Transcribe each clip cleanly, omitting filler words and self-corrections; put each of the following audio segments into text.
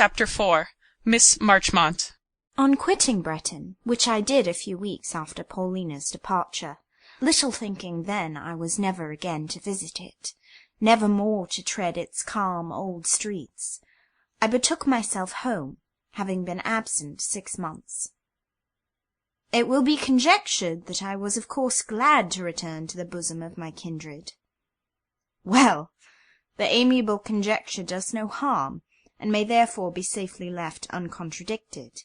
Chapter 4. Miss Marchmont. On quitting Breton, which I did a few weeks after Paulina's departure, little thinking then I was never again to visit it, never more to tread its calm old streets, I betook myself home, having been absent 6 months. It will be conjectured that I was of course glad to return to the bosom of my kindred. Well, the amiable conjecture does no harm, and may therefore be safely left uncontradicted.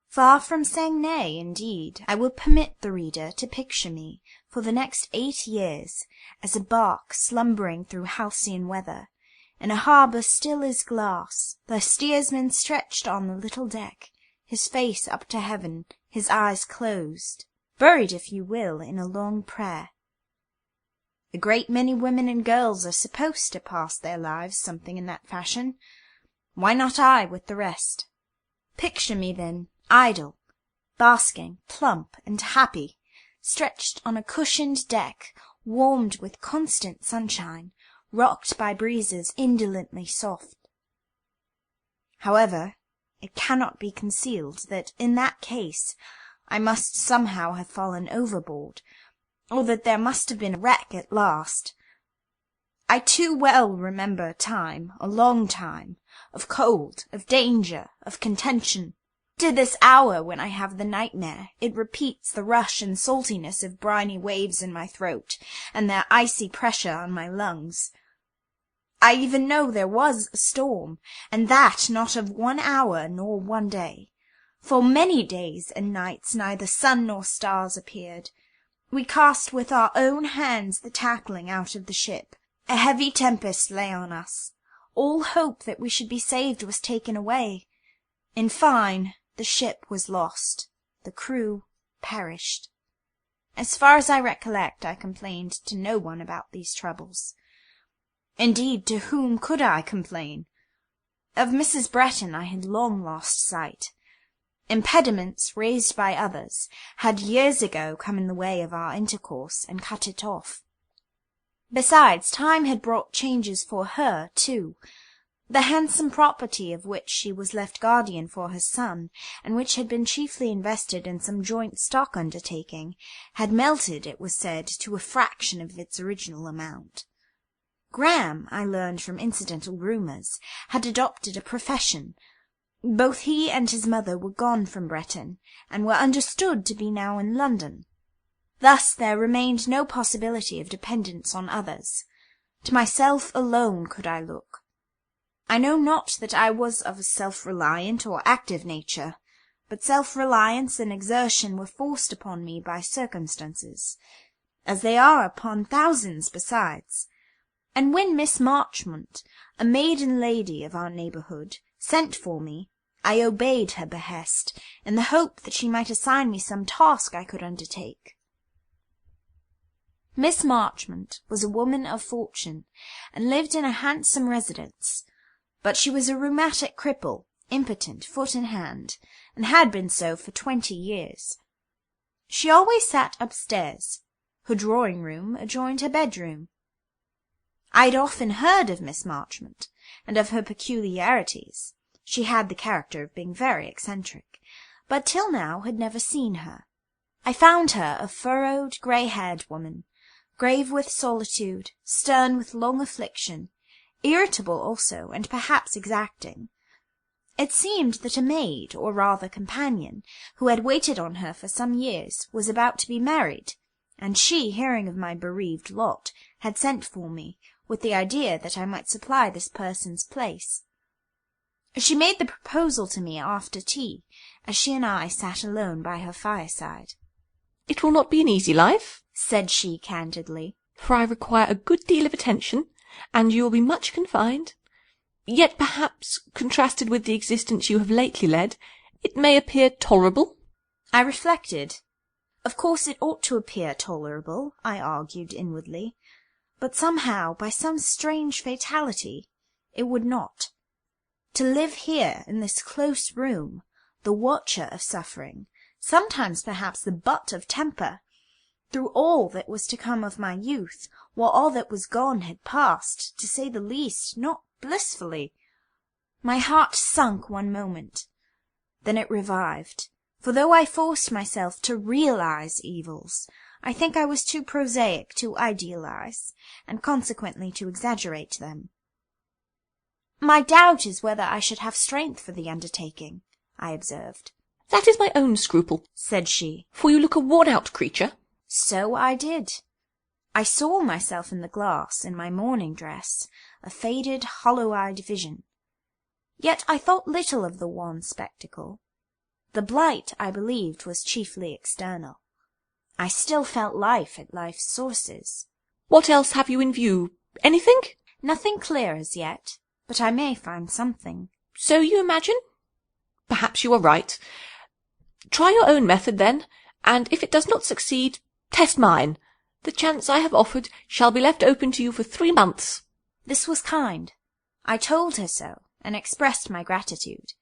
Far from saying nay, indeed, I will permit the reader to picture me, for the next 8 years, as a bark slumbering through halcyon weather, in a harbour still as glass, the steersman stretched on the little deck, his face up to heaven, his eyes closed, buried, if you will, in a long prayer. A great many women and girls are supposed to pass their lives something in that fashion. Why not I with the rest? Picture me, then, idle, basking, plump, and happy, stretched on a cushioned deck, warmed with constant sunshine, rocked by breezes indolently soft. However, it cannot be concealed that in that case I must somehow have fallen overboard, or that there must have been a wreck at last. I too well remember a time, a long time, of cold, of danger, of contention. To this hour, when I have the nightmare, it repeats the rush and saltiness of briny waves in my throat, and their icy pressure on my lungs. I even know there was a storm, and that not of 1 hour nor 1 day. For many days and nights neither sun nor stars appeared. We cast with our own hands the tackling out of the ship. A heavy tempest lay on us. All hope that we should be saved was taken away. In fine, the ship was lost. The crew perished. As far as I recollect, I complained to no one about these troubles. Indeed, to whom could I complain? Of Mrs. Breton I had long lost sight. Impediments, raised by others, had years ago come in the way of our intercourse, and cut it off. Besides, time had brought changes for her, too. The handsome property of which she was left guardian for her son, and which had been chiefly invested in some joint stock undertaking, had melted, it was said, to a fraction of its original amount. Graham, I learned from incidental rumours, had adopted a profession. Both he and his mother were gone from Breton, and were understood to be now in London. Thus there remained no possibility of dependence on others. To myself alone could I look. I know not that I was of a self-reliant or active nature, but self-reliance and exertion were forced upon me by circumstances, as they are upon thousands besides. And when Miss Marchmont, a maiden lady of our neighbourhood, sent for me, I obeyed her behest, in the hope that she might assign me some task I could undertake. Miss Marchmont was a woman of fortune, and lived in a handsome residence, but she was a rheumatic cripple, impotent foot and hand, and had been so for 20 years. She always sat upstairs. Her drawing-room adjoined her bedroom. I had often heard of Miss Marchmont, and of her peculiarities. She had the character of being very eccentric, but till now had never seen her. I found her a furrowed, grey-haired woman, grave with solitude, stern with long affliction, irritable also, and perhaps exacting. It seemed that a maid, or rather companion, who had waited on her for some years, was about to be married, and she, hearing of my bereaved lot, had sent for me, with the idea that I might supply this person's place. She made the proposal to me after tea, as she and I sat alone by her fireside. "It will not be an easy life," said she candidly, "for I require a good deal of attention, and you will be much confined. Yet perhaps, contrasted with the existence you have lately led, it may appear tolerable." I reflected. Of course it ought to appear tolerable, I argued inwardly, but somehow, by some strange fatality, it would not. To live here, in this close room, the watcher of suffering, sometimes perhaps the butt of temper, through all that was to come of my youth, while all that was gone had passed, to say the least, not blissfully, My heart sunk one moment. Then it revived, for though I forced myself to realize evils, I think I was too prosaic to idealize, and consequently to exaggerate them. "My doubt is whether I should have strength for the undertaking," I observed. "That is my own scruple," said she, "for you look a worn-out creature." So I did. I saw myself in the glass, in my morning dress, a faded, hollow-eyed vision. Yet I thought little of the wan spectacle. The blight, I believed, was chiefly external. I still felt life at life's sources. "What else have you in view? Anything?" Nothing clear as yet, but I may find something. "So you imagine? Perhaps you are right. Try your own method, then, and if it does not succeed, test mine. The chance I have offered shall be left open to you for 3 months. This was kind. I told her so, and expressed my gratitude.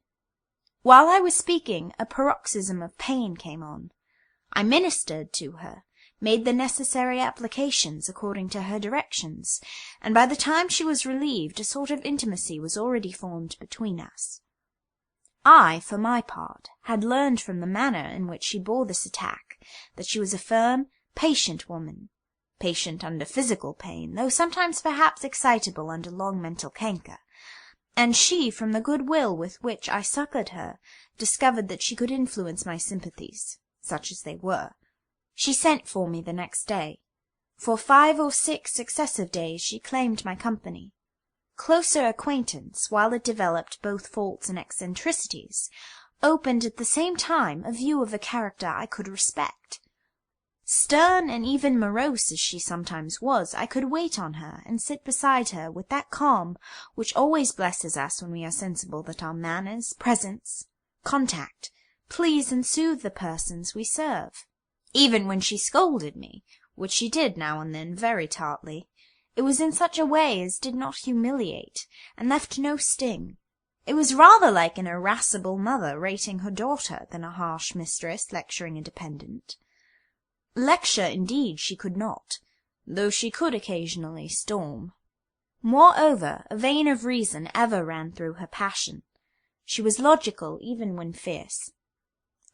While I was speaking, a paroxysm of pain came on. I ministered to her, made the necessary applications according to her directions, and by the time she was relieved, a sort of intimacy was already formed between us. I, for my part, had learned from the manner in which she bore this attack that she was a firm, patient woman, patient under physical pain, though sometimes perhaps excitable under long mental canker, and she, from the good will with which I succoured her, discovered that she could influence my sympathies, such as they were. She sent for me the next day. For 5 or 6 successive days she claimed my company. Closer acquaintance, while it developed both faults and eccentricities, opened at the same time a view of a character I could respect. Stern and even morose as she sometimes was, I could wait on her and sit beside her with that calm which always blesses us when we are sensible that our manners, presence, contact, please and soothe the persons we serve. Even when she scolded me, which she did now and then very tartly, it was in such a way as did not humiliate, and left no sting. It was rather like an irascible mother rating her daughter than a harsh mistress lecturing a dependent. Lecture, indeed, she could not, though she could occasionally storm. Moreover, a vein of reason ever ran through her passion. She was logical even when fierce.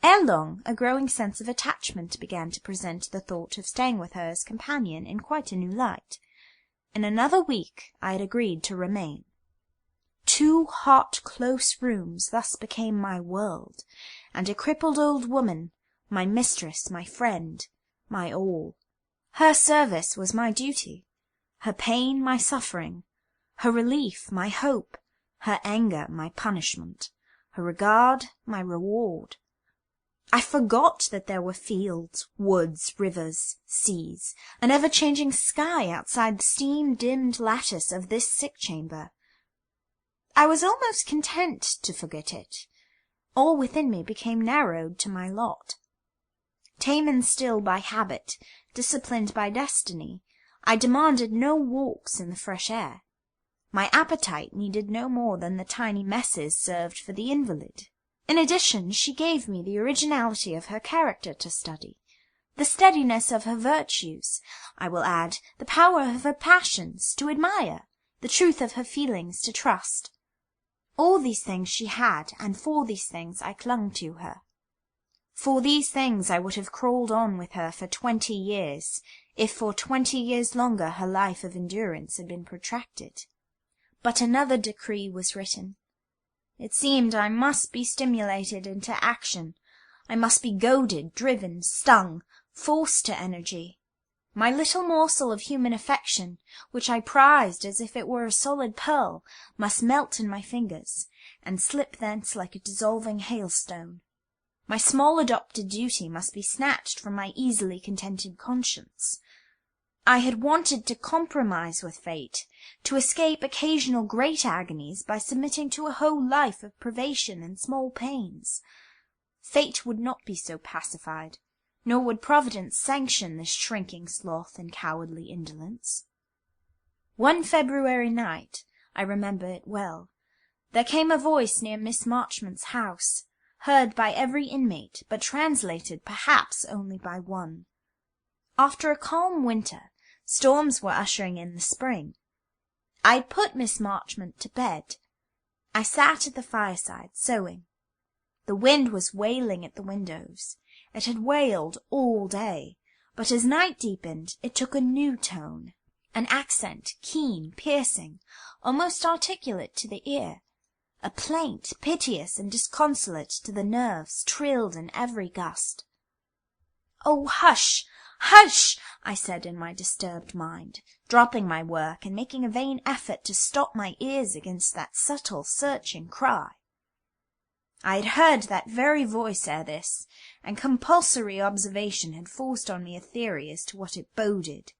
Ere long, a growing sense of attachment began to present the thought of staying with her as companion in quite a new light. In another week I had agreed to remain. 2 hot, close rooms thus became my world, and a crippled old woman, my mistress, my friend, my all. Her service was my duty, her pain my suffering, her relief my hope, her anger my punishment, her regard my reward. I forgot that there were fields, woods, rivers, seas, an ever-changing sky outside the steam-dimmed lattice of this sick-chamber. I was almost content to forget it. All within me became narrowed to my lot. Tamen still by habit, disciplined by destiny, I demanded no walks in the fresh air. My appetite needed no more than the tiny messes served for the invalid. In addition, she gave me the originality of her character to study, the steadiness of her virtues, I will add, the power of her passions to admire, the truth of her feelings to trust. All these things she had, and for these things I clung to her. For these things I would have crawled on with her for 20 years, if for 20 years longer her life of endurance had been protracted. But another decree was written. It seemed I must be stimulated into action. I must be goaded, driven, stung, forced to energy. My little morsel of human affection, which I prized as if it were a solid pearl, must melt in my fingers, and slip thence like a dissolving hailstone. My small adopted duty must be snatched from my easily contented conscience. I had wanted to compromise with fate, to escape occasional great agonies by submitting to a whole life of privation and small pains. Fate would not be so pacified, nor would Providence sanction this shrinking sloth and cowardly indolence. One February night, I remember it well, there came a voice near Miss Marchmont's house, heard by every inmate, but translated perhaps only by one. After a calm winter, storms were ushering in the spring. I had put Miss Marchmont to bed. I sat at the fireside sewing. The wind was wailing at the windows. It had wailed all day, but as night deepened it took a new tone, an accent keen, piercing, almost articulate to the ear. A plaint, piteous and disconsolate to the nerves, trilled in every gust. "Oh, hush! Hush!" I said in my disturbed mind, dropping my work and making a vain effort to stop my ears against that subtle, searching cry. I had heard that very voice ere this, and compulsory observation had forced on me a theory as to what it boded.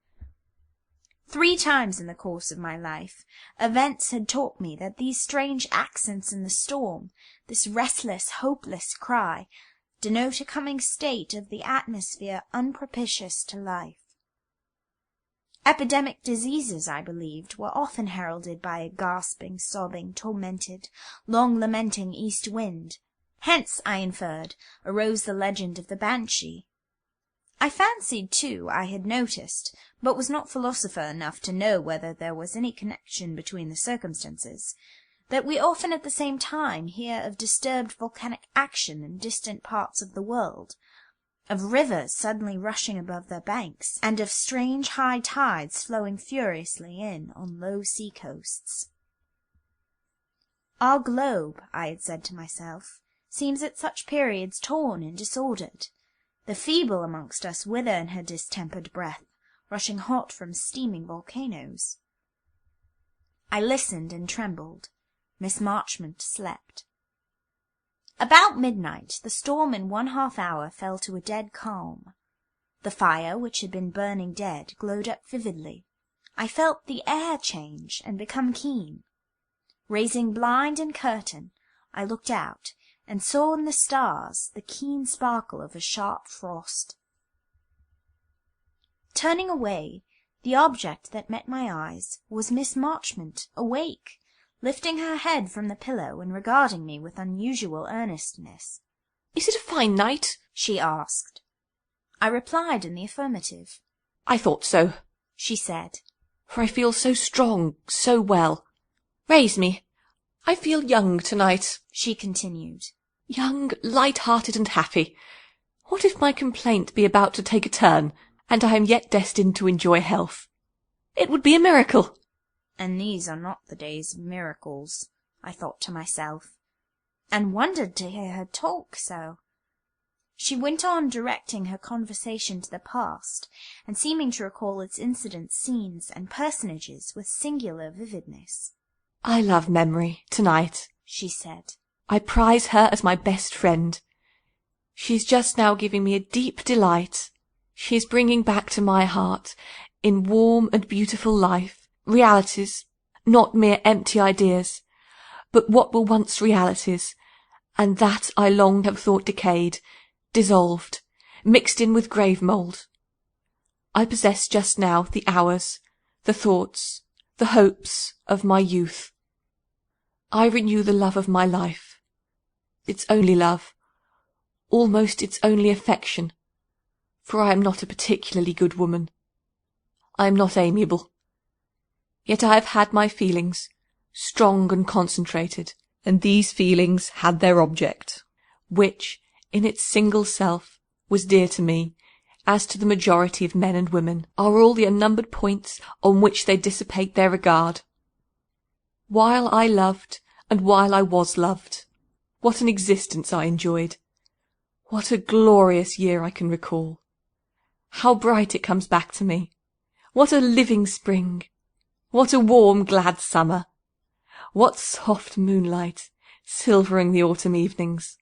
3 times in the course of my life, events had taught me that these strange accents in the storm, this restless, hopeless cry, denote a coming state of the atmosphere unpropitious to life. Epidemic diseases, I believed, were often heralded by a gasping, sobbing, tormented, long-lamenting east wind. Hence, I inferred, arose the legend of the banshee. I fancied, too, I had noticed, but was not philosopher enough to know whether there was any connection between the circumstances, that we often at the same time hear of disturbed volcanic action in distant parts of the world, of rivers suddenly rushing above their banks, and of strange high tides flowing furiously in on low sea-coasts. Our globe, I had said to myself, seems at such periods torn and disordered. The feeble amongst us wither in her distempered breath, rushing hot from steaming volcanoes. I listened and trembled. Miss Marchmont slept. About midnight the storm in 1/2 hour fell to a dead calm. The fire, which had been burning dead, glowed up vividly. I felt the air change and become keen. Raising blind and curtain, I looked out, and saw in the stars the keen sparkle of a sharp frost. Turning away, the object that met my eyes was Miss Marchmont, awake, lifting her head from the pillow and regarding me with unusual earnestness. "Is it a fine night?" she asked. I replied in the affirmative. "I thought so," she said, "for I feel so strong, so well. Raise me. I feel young tonight," she continued. "Young, light-hearted and happy. What if my complaint be about to take a turn, and I am yet destined to enjoy health? It would be a miracle." And these are not the days of miracles, I thought to myself, and wondered to hear her talk so. She went on directing her conversation to the past, and seeming to recall its incidents, scenes, and personages with singular vividness. "I love memory, tonight," she said. "I prize her as my best friend. She is just now giving me a deep delight. She is bringing back to my heart, in warm and beautiful life, realities, not mere empty ideas, but what were once realities, and that I long have thought decayed, dissolved, mixed in with grave mould. I possess just now the hours, the thoughts, the hopes of my youth. I renew the love of my life, its only love, almost its only affection, for I am not a particularly good woman. I am not amiable. Yet I have had my feelings, strong and concentrated, and these feelings had their object, which, in its single self, was dear to me, as to the majority of men and women are all the unnumbered points on which they dissipate their regard. While I loved, and while I was loved, what an existence I enjoyed! What a glorious year I can recall! How bright it comes back to me! What a living spring! What a warm, glad summer! What soft moonlight, silvering the autumn evenings!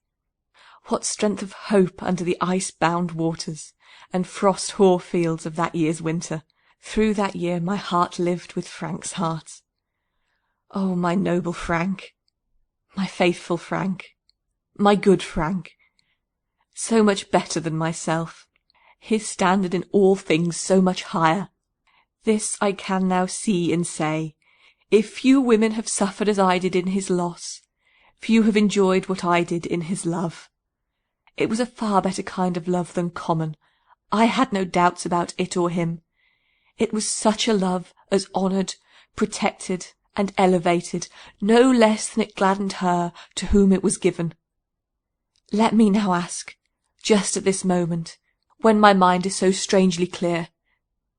What strength of hope under the ice-bound waters and frost-hoar fields of that year's winter! Through that year my heart lived with Frank's heart. Oh, my noble Frank! My faithful Frank! My good Frank! So much better than myself, his standard in all things so much higher. This I can now see and say, if few women have suffered as I did in his loss, few have enjoyed what I did in his love. It was a far better kind of love than common. I had no doubts about it or him. It was such a love as honoured, protected, and elevated no less than it gladdened her to whom it was given. Let me now ask, just at this moment, when my mind is so strangely clear,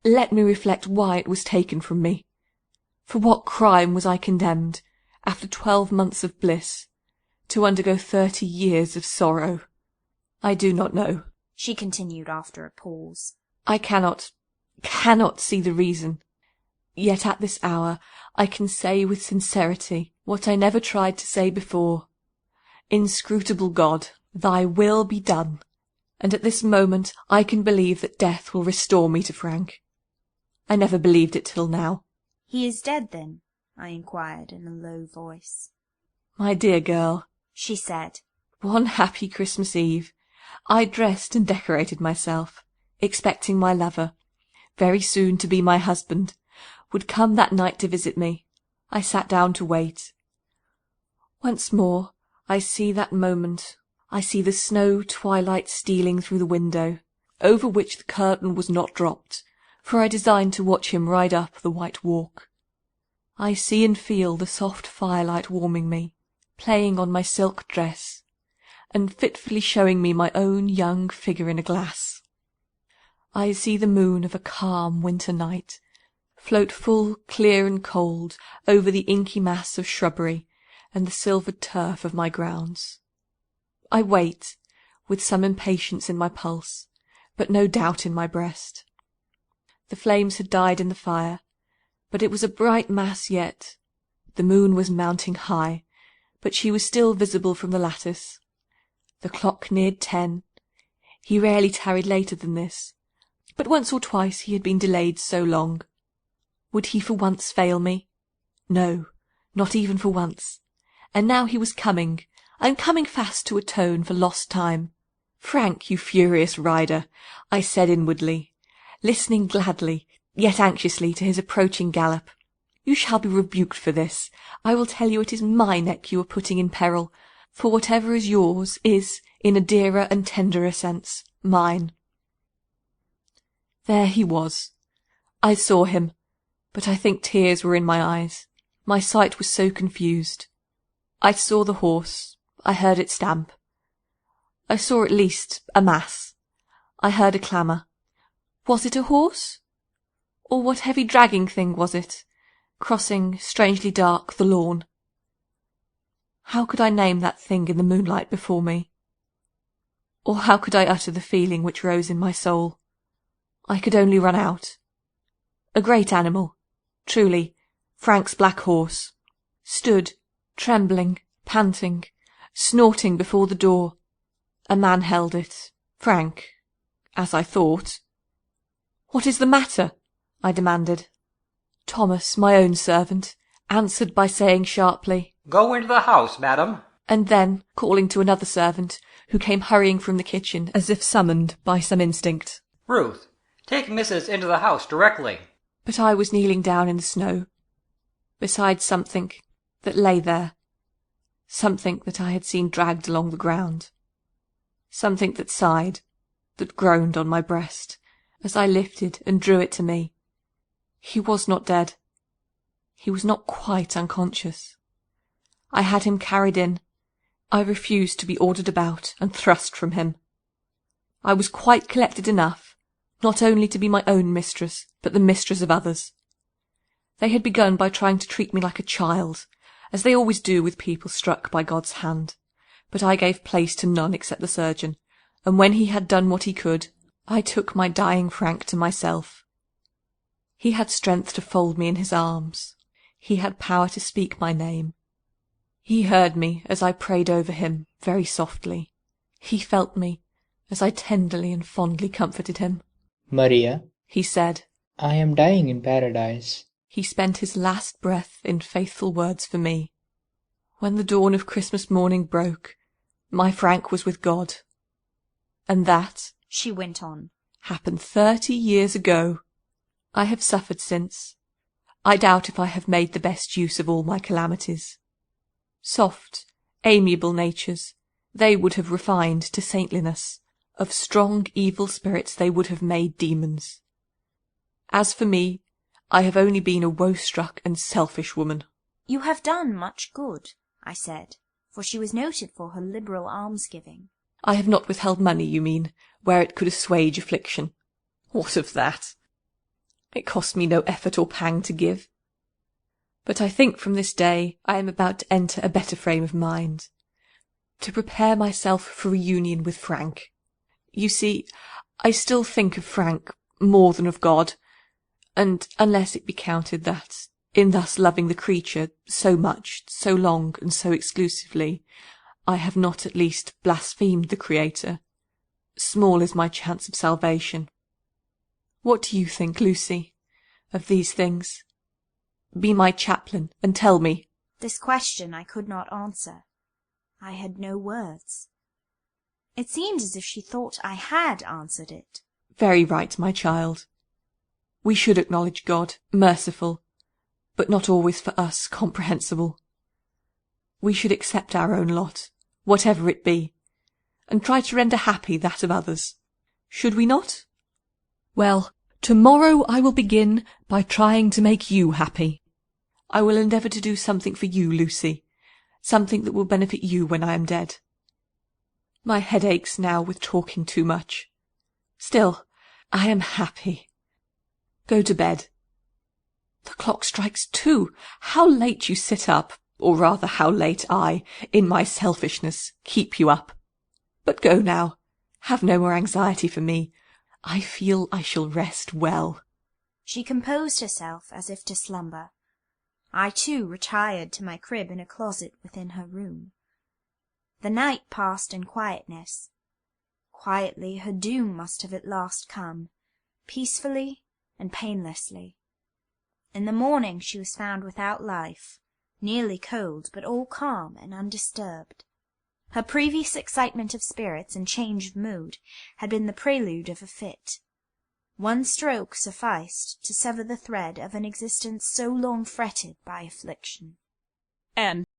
let me reflect why it was taken from me. For what crime was I condemned, after 12 months of bliss, to undergo 30 years of sorrow? I do not know, she continued after a pause. I cannot see the reason. Yet at this hour I can say with sincerity what I never tried to say before. Inscrutable God, thy will be done. And at this moment I can believe that death will restore me to Frank. I never believed it till now. He is dead, then? I inquired in a low voice. My dear girl, she said, one happy Christmas Eve, I dressed and decorated myself, expecting my lover, very soon to be my husband, would come that night to visit me. I sat down to wait. Once more I see that moment. I see the snow twilight stealing through the window, over which the curtain was not dropped, for I designed to watch him ride up the white walk. I see and feel the soft firelight warming me, playing on my silk dress, and fitfully showing me my own young figure in a glass. I see the moon of a calm winter night float full, clear and cold over the inky mass of shrubbery and the silvered turf of my grounds. I wait, with some impatience in my pulse, but no doubt in my breast. The flames had died in the fire, but it was a bright mass yet. The moon was mounting high, but she was still visible from the lattice. The clock neared 10. He rarely tarried later than this, but once or twice he had been delayed so long. Would he for once fail me? No, not even for once. And now he was coming, and coming fast to atone for lost time. Frank, you furious rider, I said inwardly, listening gladly, yet anxiously, to his approaching gallop. You shall be rebuked for this. I will tell you it is my neck you are putting in peril, for whatever is yours is, in a dearer and tenderer sense, mine. There he was. I saw him, but I think tears were in my eyes. My sight was so confused. I saw the horse. I heard it stamp. I saw at least a mass. I heard a clamour. Was it a horse? Or what heavy dragging thing was it, crossing, strangely dark, the lawn? How could I name that thing in the moonlight before me? Or how could I utter the feeling which rose in my soul? I could only run out. A great animal, truly, Frank's black horse, stood, trembling, panting, snorting before the door. A man held it, Frank, as I thought. "What is the matter?" I demanded. Thomas, my own servant, answered by saying sharply, "Go into the house, madam." And then, calling to another servant, who came hurrying from the kitchen as if summoned by some instinct, "Ruth, take Mrs. into the house directly." But I was kneeling down in the snow, beside something that lay there, something that I had seen dragged along the ground, something that sighed, that groaned on my breast, as I lifted and drew it to me. He was not dead. He was not quite unconscious. I had him carried in. I refused to be ordered about and thrust from him. I was quite collected enough, not only to be my own mistress, but the mistress of others. They had begun by trying to treat me like a child, as they always do with people struck by God's hand, but I gave place to none except the surgeon, and when he had done what he could, I took my dying Frank to myself. He had strength to fold me in his arms. He had power to speak my name. He heard me as I prayed over him very softly. He felt me as I tenderly and fondly comforted him. "Maria," he said, "I am dying in paradise." He spent his last breath in faithful words for me. When the dawn of Christmas morning broke, my Frank was with God. And that, she went on, happened 30 years ago. I have suffered since. I doubt if I have made the best use of all my calamities. Soft, amiable natures, they would have refined to saintliness. Of strong evil spirits they would have made demons. As for me, I have only been a woe-struck and selfish woman. You have done much good, I said, for she was noted for her liberal almsgiving. I have not withheld money, you mean, where it could assuage affliction. What of that? It cost me no effort or pang to give. But I think from this day I am about to enter a better frame of mind, to prepare myself for reunion with Frank. You see, I still think of Frank more than of God, and unless it be counted that, in thus loving the creature so much, so long, and so exclusively, I have not at least blasphemed the Creator, small is my chance of salvation. What do you think, Lucy, of these things? Be my chaplain, and tell me. This question I could not answer. I had no words. It seemed as if she thought I had answered it. Very right, my child. We should acknowledge God, merciful, but not always for us comprehensible. We should accept our own lot, whatever it be, and try to render happy that of others. Should we not? Well, tomorrow I will begin by trying to make you happy. I will endeavour to do something for you, Lucy, something that will benefit you when I am dead. My head aches now with talking too much. Still, I am happy. Go to bed. The clock strikes 2. How late you sit up, or rather how late I, in my selfishness, keep you up. But go now. Have no more anxiety for me. I feel I shall rest well. She composed herself as if to slumber. I too retired to my crib in a closet within her room. The night passed in quietness. Quietly her doom must have at last come, peacefully and painlessly. In the morning she was found without life, nearly cold, but all calm and undisturbed. Her previous excitement of spirits and change of mood had been the prelude of a fit. One stroke sufficed to sever the thread of an existence so long fretted by affliction. End.